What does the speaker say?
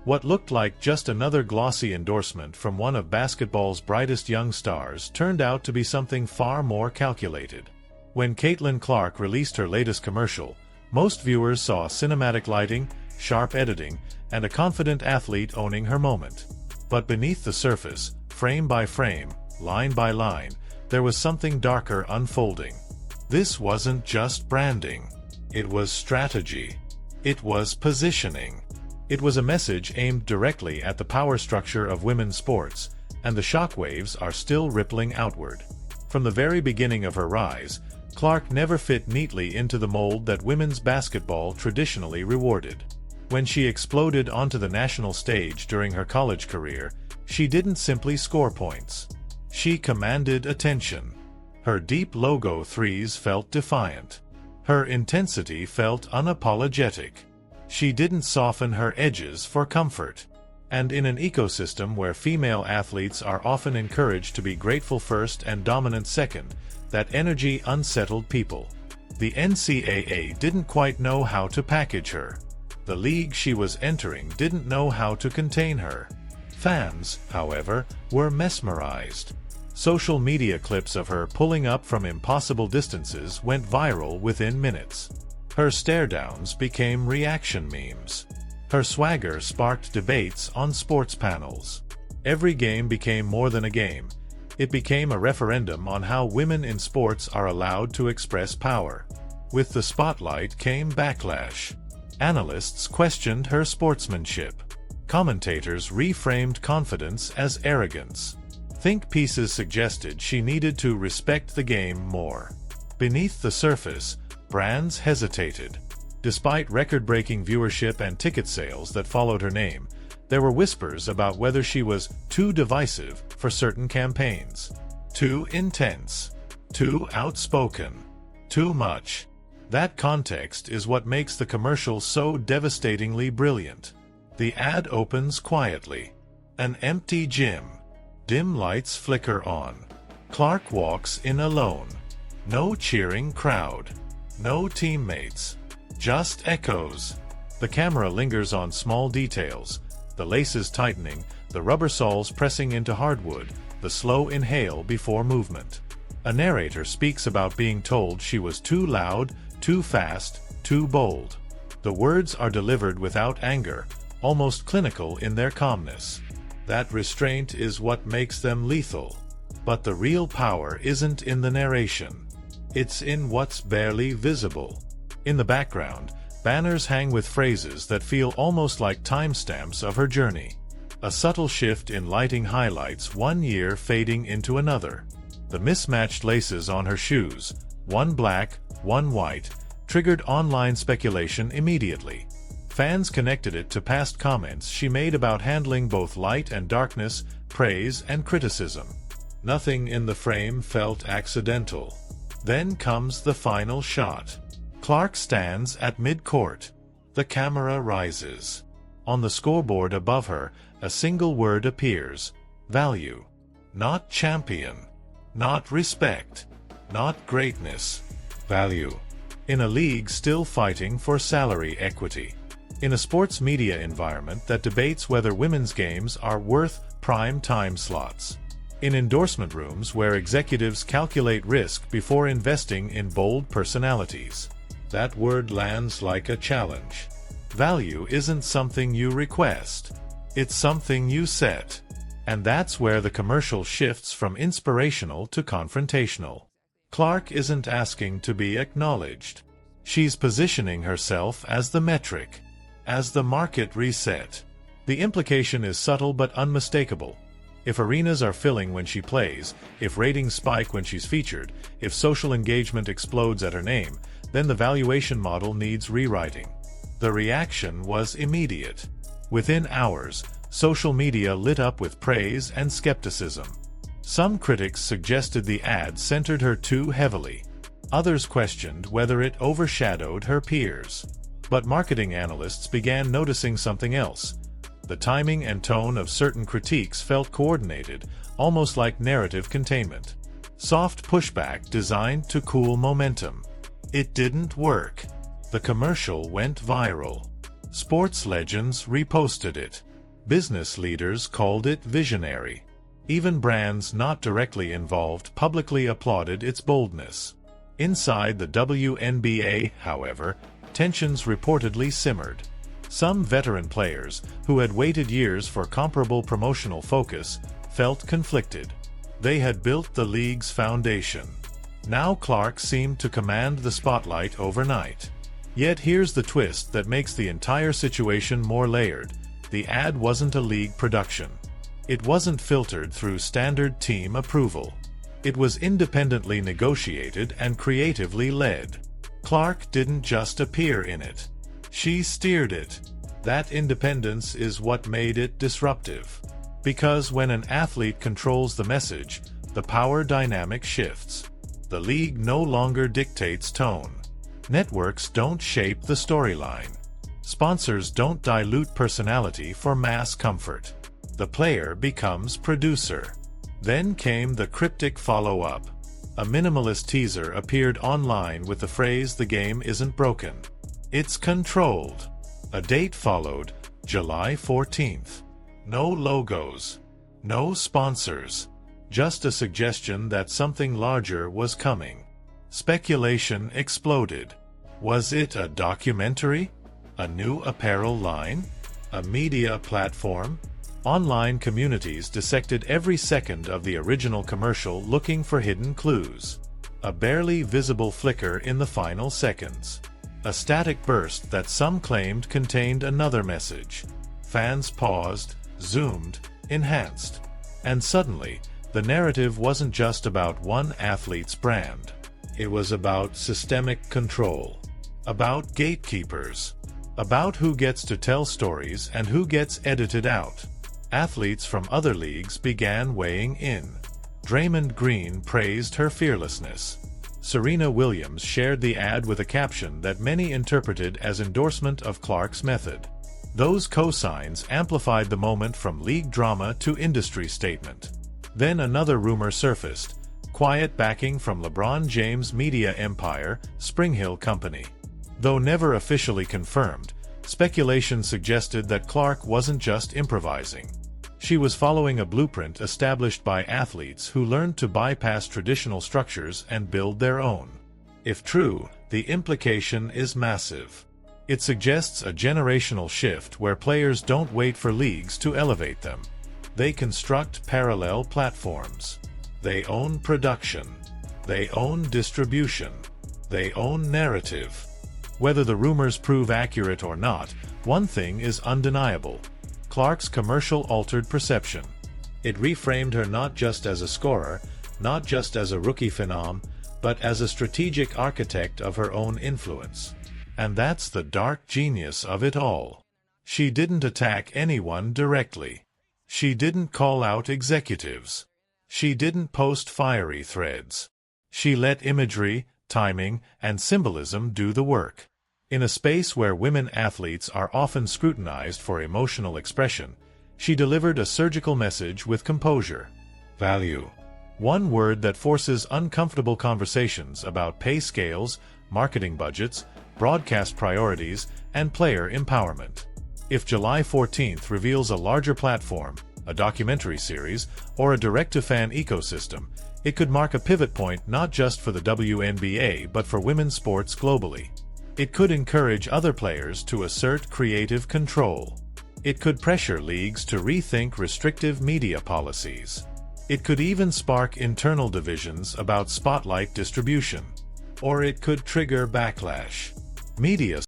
What looked like just another glossy endorsement from one of basketball's brightest young stars turned out to be something far more calculated. When Caitlin Clark released her latest commercial, most viewers saw cinematic lighting, sharp editing, and a confident athlete owning her moment. But beneath the surface, frame by frame, line by line, there was something darker unfolding. This wasn't just branding. It was strategy. It was positioning. It was a message aimed directly at the power structure of women's sports, and the shockwaves are still rippling outward. From the very beginning of her rise, Clark never fit neatly into the mold that women's basketball traditionally rewarded. When she exploded onto the national stage during her college career, she didn't simply score points. She commanded attention. Her deep logo threes felt defiant. Her intensity felt unapologetic. She didn't soften her edges for comfort. And in an ecosystem where female athletes are often encouraged to be grateful first and dominant second, that energy unsettled people. The NCAA didn't quite know how to package her. The league she was entering didn't know how to contain her. Fans, however, were mesmerized. Social media clips of her pulling up from impossible distances went viral within minutes. Her stare-downs became reaction memes. Her swagger sparked debates on sports panels. Every game became more than a game. It became a referendum on how women in sports are allowed to express power. With the spotlight came backlash. Analysts questioned her sportsmanship. Commentators reframed confidence as arrogance. Think pieces suggested she needed to respect the game more. Beneath the surface, brands hesitated. Despite record-breaking viewership and ticket sales that followed her name, there were whispers about whether she was too divisive for certain campaigns. Too intense. Too outspoken. Too much. That context is what makes the commercial so devastatingly brilliant. The ad opens quietly. An empty gym. Dim lights flicker on. Clark walks in alone. No cheering crowd. No teammates. Just echoes. The camera lingers on small details. The laces tightening, the rubber soles pressing into hardwood, the slow inhale before movement. A narrator speaks about being told she was too loud, too fast, too bold. The words are delivered without anger, almost clinical in their calmness. That restraint is what makes them lethal. But the real power isn't in the narration. It's in what's barely visible. In the background, banners hang with phrases that feel almost like timestamps of her journey. A subtle shift in lighting highlights one year fading into another. The mismatched laces on her shoes, one black, one white, triggered online speculation immediately. Fans connected it to past comments she made about handling both light and darkness, praise and criticism. Nothing in the frame felt accidental. Then comes the final shot. Clark stands at mid-court. The camera rises. On the scoreboard above her, a single word appears. Value. Not champion. Not respect. Not greatness. Value. In a league still fighting for salary equity. In a sports media environment that debates whether women's games are worth prime time slots. In endorsement rooms where executives calculate risk before investing in bold personalities. That word lands like a challenge. Value isn't something you request. It's something you set. And that's where the commercial shifts from inspirational to confrontational. Clark isn't asking to be acknowledged. She's positioning herself as the metric. As the market reset. The implication is subtle but unmistakable. If arenas are filling when she plays, if ratings spike when she's featured, if social engagement explodes at her name, then the valuation model needs rewriting. The reaction was immediate. Within hours, social media lit up with praise and skepticism. Some critics suggested the ad centered her too heavily. Others questioned whether it overshadowed her peers. But marketing analysts began noticing something else. The timing and tone of certain critiques felt coordinated, almost like narrative containment. Soft pushback designed to cool momentum. It didn't work. The commercial went viral. Sports legends reposted it. Business leaders called it visionary. Even brands not directly involved publicly applauded its boldness. Inside the WNBA, however, tensions reportedly simmered. Some veteran players, who had waited years for comparable promotional focus, felt conflicted. They had built the league's foundation. Now Clark seemed to command the spotlight overnight. Yet here's the twist that makes the entire situation more layered. The ad wasn't a league production. It wasn't filtered through standard team approval. It was independently negotiated and creatively led. Clark didn't just appear in it. She steered it. That independence is what made it disruptive. Because when an athlete controls the message, the power dynamic shifts. The league no longer dictates tone. Networks don't shape the storyline. Sponsors don't dilute personality for mass comfort. The player becomes producer. Then came the cryptic follow-up. A minimalist teaser appeared online with the phrase "The game isn't broken. It's controlled." A date followed, July 14th. No logos. No sponsors. Just a suggestion that something larger was coming. Speculation exploded. Was it a documentary? A new apparel line? A media platform? Online communities dissected every second of the original commercial looking for hidden clues. A barely visible flicker in the final seconds. A static burst that some claimed contained another message. Fans paused, zoomed, enhanced. And suddenly, the narrative wasn't just about one athlete's brand. It was about systemic control. About gatekeepers. About who gets to tell stories and who gets edited out. Athletes from other leagues began weighing in. Draymond Green praised her fearlessness. Serena Williams shared the ad with a caption that many interpreted as endorsement of Clark's method. Those cosigns amplified the moment from league drama to industry statement. Then another rumor surfaced. Quiet backing from LeBron James' media empire, Springhill Company. Though never officially confirmed, speculation suggested that Clark wasn't just improvising. She was following a blueprint established by athletes who learned to bypass traditional structures and build their own. If true, the implication is massive. It suggests a generational shift where players don't wait for leagues to elevate them. They construct parallel platforms. They own production. They own distribution. They own narrative. Whether the rumors prove accurate or not, one thing is undeniable. Clark's commercial altered perception. It reframed her not just as a scorer, not just as a rookie phenom, but as a strategic architect of her own influence. And that's the dark genius of it all. She didn't attack anyone directly. She didn't call out executives. She didn't post fiery threads. She let imagery, timing, and symbolism do the work. In a space where women athletes are often scrutinized for emotional expression, she delivered a surgical message with composure. Value. One word that forces uncomfortable conversations about pay scales, marketing budgets, broadcast priorities, and player empowerment. If July 14th reveals a larger platform, a documentary series, or a direct-to-fan ecosystem, it could mark a pivot point not just for the WNBA but for women's sports globally. It could encourage other players to assert creative control. It could pressure leagues to rethink restrictive media policies. It could even spark internal divisions about spotlight distribution. Or it could trigger backlash. Media